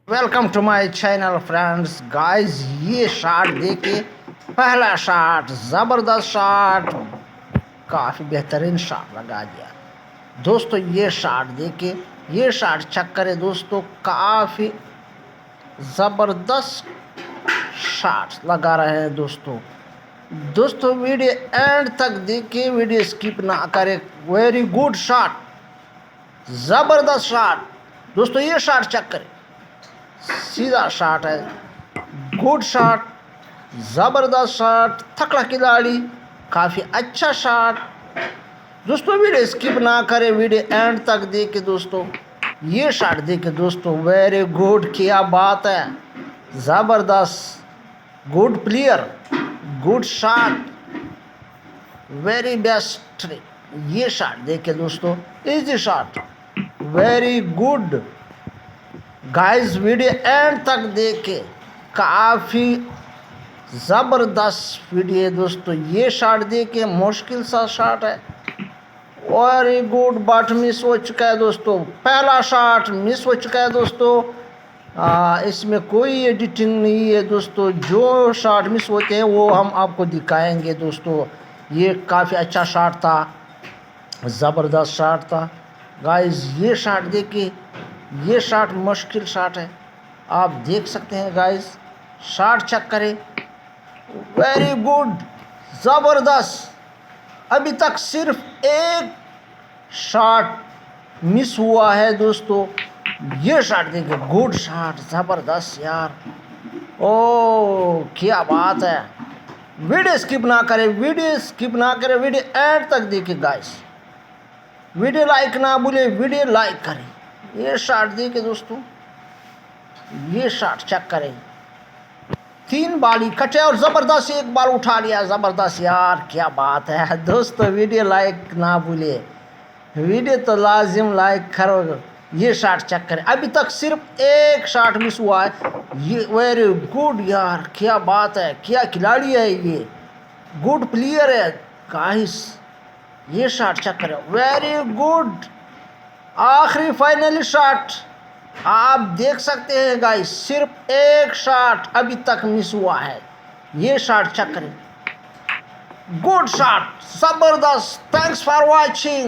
Welcome to my channel friends guys. ये shot देखिए, पहला शॉट ज़बरदस्त शॉट, काफ़ी बेहतरीन शॉट लगा दिया दोस्तों। ये शॉट देखिए, ये शॉट चक्कर है दोस्तों, काफ़ी ज़बरदस्त शॉट लगा रहे हैं दोस्तों। दोस्तों वीडियो एंड तक देखिए, वीडियो स्किप ना करें। वेरी गुड शॉट, ज़बरदस्त शॉट दोस्तों। ये शॉट चक्कर है, सीधा शॉट है, गुड शॉट, ज़बरदस्त शॉट, तगड़ा खिलाड़ी, काफ़ी अच्छा शॉट दोस्तों। वीडियो स्किप ना करें, वीडियो एंड तक देखे दोस्तों। ये शॉट देखे दोस्तों, वेरी गुड, क्या बात है, ज़बरदस्त, good player, good shot, very best. ये शॉट देखे दोस्तों, easy shot, very good guys. Video and तक देखे, काफ़ी ज़बरदस्त वीडियो है दोस्तों। ये शॉट देखे, मुश्किल सा शॉट है, वेरी गुड, बट मिस हो चुका है दोस्तों। पहला शॉट मिस हो चुका है दोस्तों। इसमें कोई एडिटिंग नहीं है दोस्तों, जो शॉट मिस होते हैं वो हम आपको दिखाएंगे दोस्तों। ये काफ़ी अच्छा शॉट था, ज़बरदस्त शॉट था गाइस। ये शॉट देखिए, ये शॉट मुश्किल शॉट है, आप देख सकते हैं गाइस। शॉट चेक करें, वेरी गुड, ज़बरदस्त। अभी तक सिर्फ एक शॉट मिस हुआ है दोस्तों। ये शॉट देखिए, गुड शॉट, ज़बरदस्त यार, ओ क्या बात है। वीडियो स्किप ना करें, वीडियो स्किप ना करें, वीडियो एंड तक देखिए गाइस। वीडियो लाइक ना भूलें, वीडियो लाइक करें। ये शॉट देखिए दोस्तों, ये शॉट चेक करें, 3 बाल इकट्ठे और ज़बरदस्त एक बाल उठा लिया, ज़बरदस्त यार, क्या बात है दोस्तों। वीडियो लाइक ना भूले, वीडियो तो लाजिम लाइक करो। ये शॉट चेक करें, अभी तक सिर्फ एक शॉट मिस हुआ है। ये वेरी गुड यार, क्या बात है, क्या खिलाड़ी है ये, गुड प्लेयर है गाइस। ये शॉट चेक करें, वेरी गुड, आखिरी फाइनल शॉट आप देख सकते हैं गाइस। सिर्फ एक शॉट अभी तक मिस हुआ है। ये शॉट चेक करें, गुड शॉट, जबरदस्त। Thanks for watching.